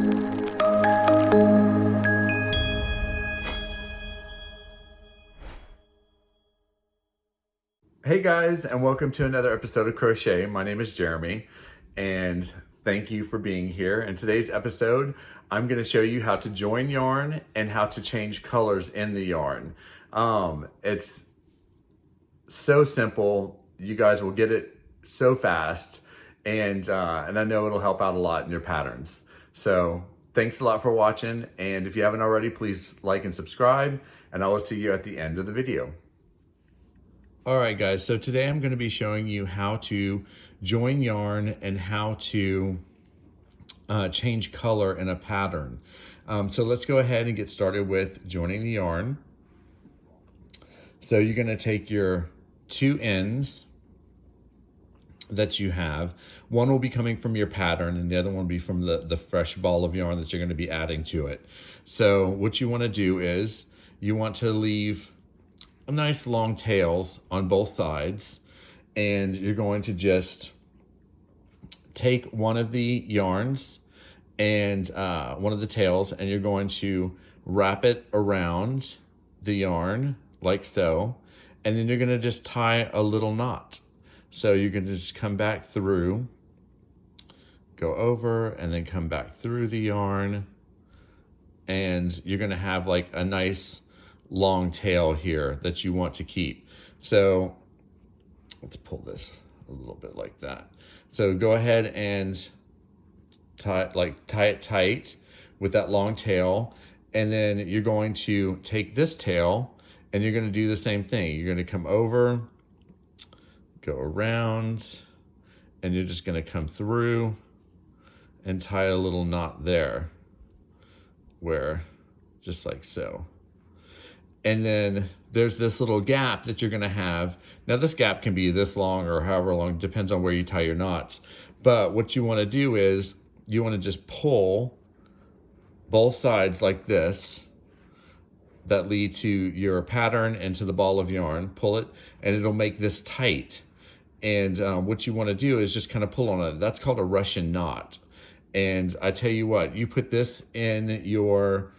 Hey guys, and welcome to another episode of Crochet. My name is Jeremy, and thank you for being here. In today's episode, I'm going to show you how to join yarn and how to change colors in the yarn. It's so simple. You guys will get it so fast, and I know it'll help out a lot in your patterns. So thanks a lot for watching, and if you haven't already, please like and subscribe, and I will see you at the end of the video. All right, guys, so today I'm going to be showing you how to join yarn and how to change color in a pattern. So let's go ahead and get started with joining the yarn. So you're going to take your two ends that you have. One will be coming from your pattern and the other one will be from the fresh ball of yarn that you're going to be adding to it. So what you want to do is you want to leave nice long tails on both sides, and you're going to just take one of the yarns and one of the tails, and you're going to wrap it around the yarn like so, and then you're going to just tie a little knot. So you're going to just come back through, go over, and then come back through the yarn, and you're going to have like a nice long tail here that you want to keep. So let's pull this a little bit like that. So go ahead and tie it tight with that long tail, and then you're going to take this tail and you're going to do the same thing. You're going to come over, go around, and you're just going to come through and tie a little knot there, where just like so. And then there's this little gap that you're going to have. Now this gap can be this long or however long, depends on where you tie your knots. But what you want to do is you want to just pull both sides like this that lead to your pattern and to the ball of yarn. Pull it and it'll make this tight. And what you want to do is just kind of pull on it. That's called a Russian knot. And I tell you what, you put this in your...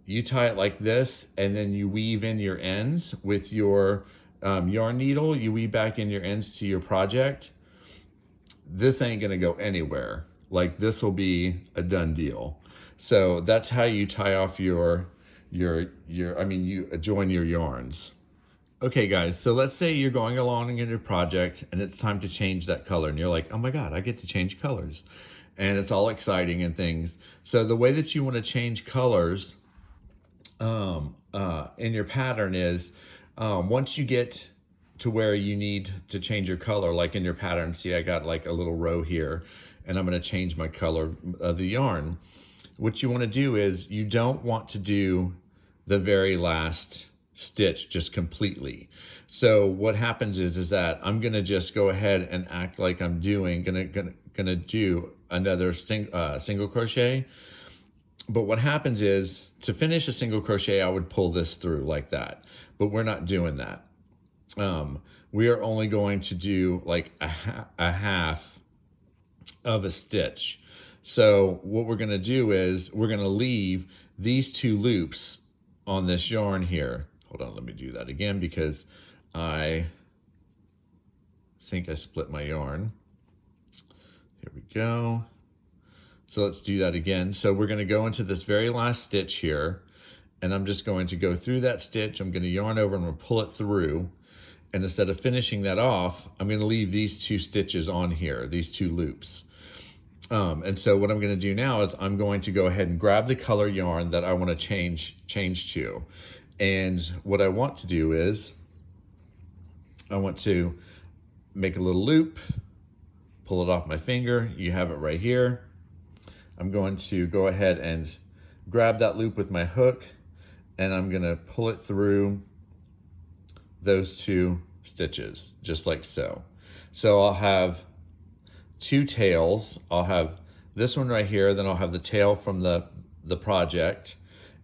You tie it like this, and then you weave in your ends with your yarn needle. You weave back in your ends to your project. This ain't gonna go anywhere. Like, this will be a done deal. So that's how you tie off you join your yarns. Okay guys, so let's say you're going along in your project and it's time to change that color, and you're like, oh my God, I get to change colors. And it's all exciting and things. So the way that you wanna change colors in your pattern is once you get to where you need to change your color, like in your pattern, see I got like a little row here, and I'm going to change my color of the yarn. What you want to do is you don't want to do the very last stitch just completely. So what happens is that I'm going to just go ahead and act like I'm gonna do another single crochet. But what happens is, to finish a single crochet, I would pull this through like that. But we're not doing that. We are only going to do like a half of a stitch. So what we're going to do is we're going to leave these two loops on this yarn here. Hold on, let me do that again because I think I split my yarn. Here we go. So let's do that again. So we're going to go into this very last stitch here, and I'm just going to go through that stitch. I'm going to yarn over and I'm going to pull it through. And instead of finishing that off, I'm going to leave these two stitches on here, these two loops. And so what I'm going to do now is I'm going to go ahead and grab the color yarn that I want to change to. And what I want to do is I want to make a little loop, pull it off my finger. You have it right here. I'm going to go ahead and grab that loop with my hook, and I'm going to pull it through those two stitches, just like so. So I'll have two tails. I'll have this one right here, then I'll have the tail from the project,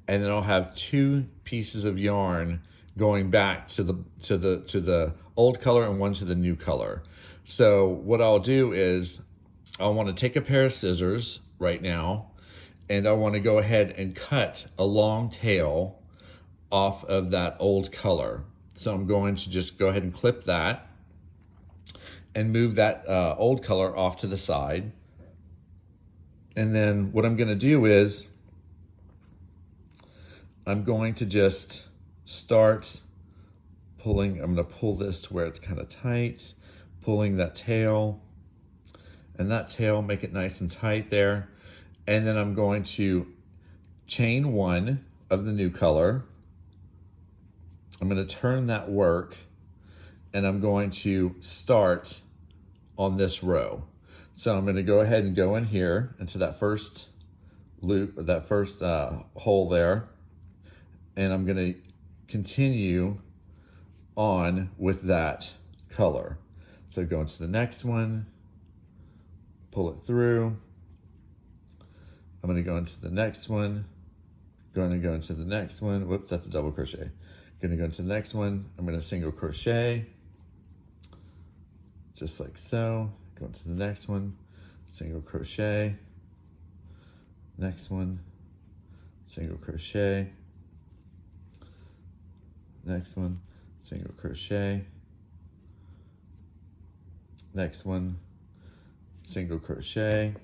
and then I'll have two pieces of yarn going back to the old color and one to the new color. So what I'll do is I'll want to take a pair of scissors right now, and I want to go ahead and cut a long tail off of that old color. So I'm going to just go ahead and clip that and move that old color off to the side. And then what I'm going to do is I'm going to just start pulling. I'm going to pull this to where it's kind of tight, pulling that tail and that tail, make it nice and tight there. And then I'm going to chain one of the new color. I'm going to turn that work, and I'm going to start on this row. So I'm going to go ahead and go in here into that first loop, that first hole there, and I'm going to continue on with that color. So go into the next one, pull it through. I'm going to go into the next one, going to go into the next one. Whoops, that's a double crochet. Going to go into the next one. I'm going to single crochet, just like so. Go into the next one, single crochet, next one, single crochet, next one, single crochet, next one, single crochet,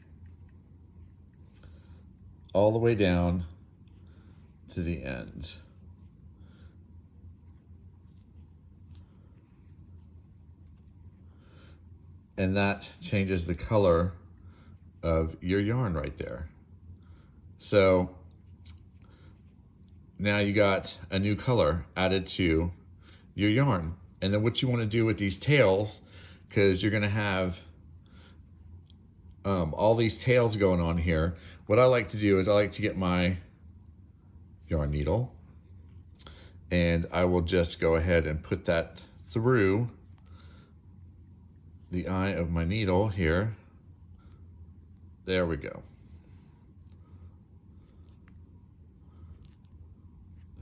all the way down to the end. And that changes the color of your yarn right there. So now you got a new color added to your yarn. And then what you want to do with these tails, because you're going to have all these tails going on here, what I like to do is I like to get my yarn needle, and I will just go ahead and put that through the eye of my needle here. There we go.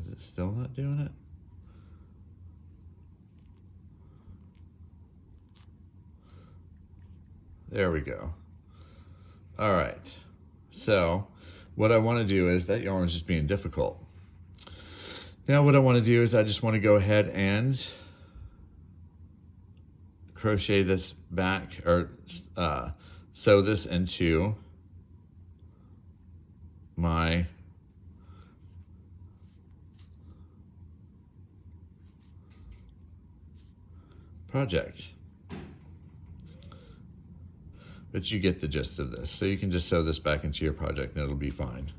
Is it still not doing it? There we go. All right. So what I want to do is, that yarn is just being difficult. Now what I want to do is I just want to go ahead and crochet this back, or sew this into my project. But you get the gist of this. So you can just sew this back into your project and it'll be fine.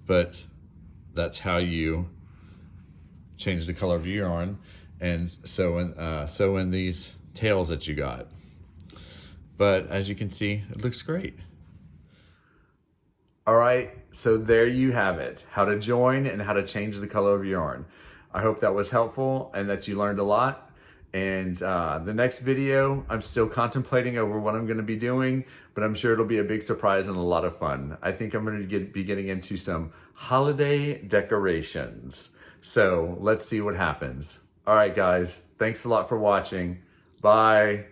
But that's how you change the color of your yarn and sew in these tails that you got. But as you can see, it looks great. All right, so there you have it. How to join and how to change the color of your yarn. I hope that was helpful and that you learned a lot. And the next video, I'm still contemplating over what I'm going to be doing, but I'm sure it'll be a big surprise and a lot of fun. I think I'm going to be getting into some holiday decorations. So let's see what happens. All right, guys, thanks a lot for watching. Bye.